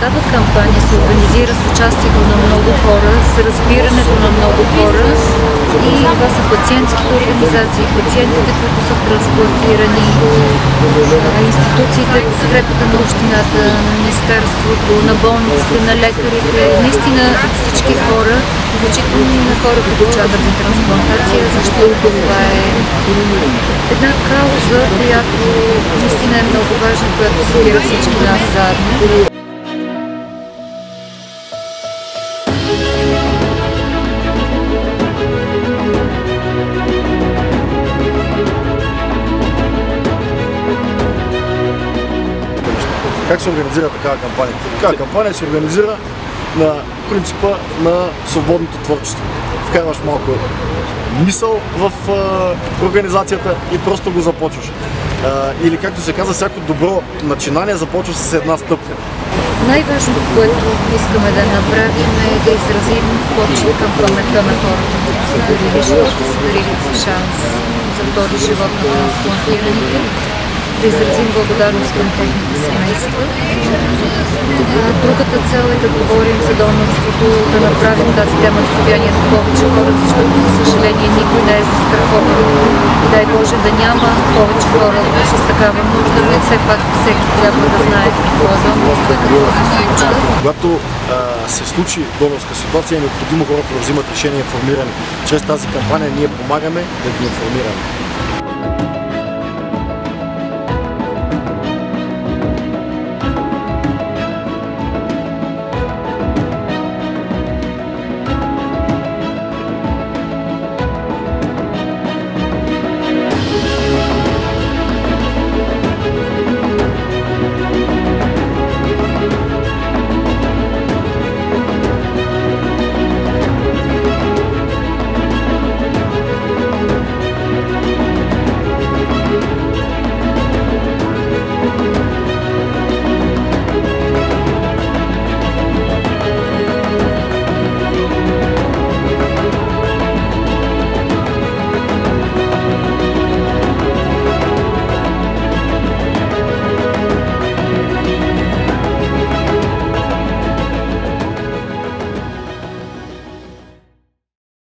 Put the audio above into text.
Такава кампания се организира с участието на много хора, с разбирането на много хора, и това са пациентските организации, пациентите, които са трансплантирани, институциите, подкрепата на общината, на министерството, на болниците, на лекарите, наистина всички хора, включително и на хора, които чакат за трансплантация, защото това е една кауза, която наистина е много важна, която събира всички нас заедно. Как се организира такава кампания? Такава кампания се организира на принципа на свободното творчество. Вкарваш малко мисъл в организацията и просто го започваш. Или както се казва, всяко добро начинание започва с една стъпка. Най-важното, което искаме да направим, е да изразим почет към паметта на хората, които са дарили живота, са дарили шанс за втори живот на трансплантираните, да изразим благодарност към техните семейства. Другата цел е да говорим за донорството, да направим тази тема достояние на повече хора, защото, за съжаление, никой не е застрахован. И дай Боже да няма повече хора с такава нужда, но все пак всеки трябва да знае какво е донорство и какво се случва. Когато се случи донорска ситуация, е необходимо хората да взимат решения информирани. Чрез тази кампания ние помагаме да ги информираме.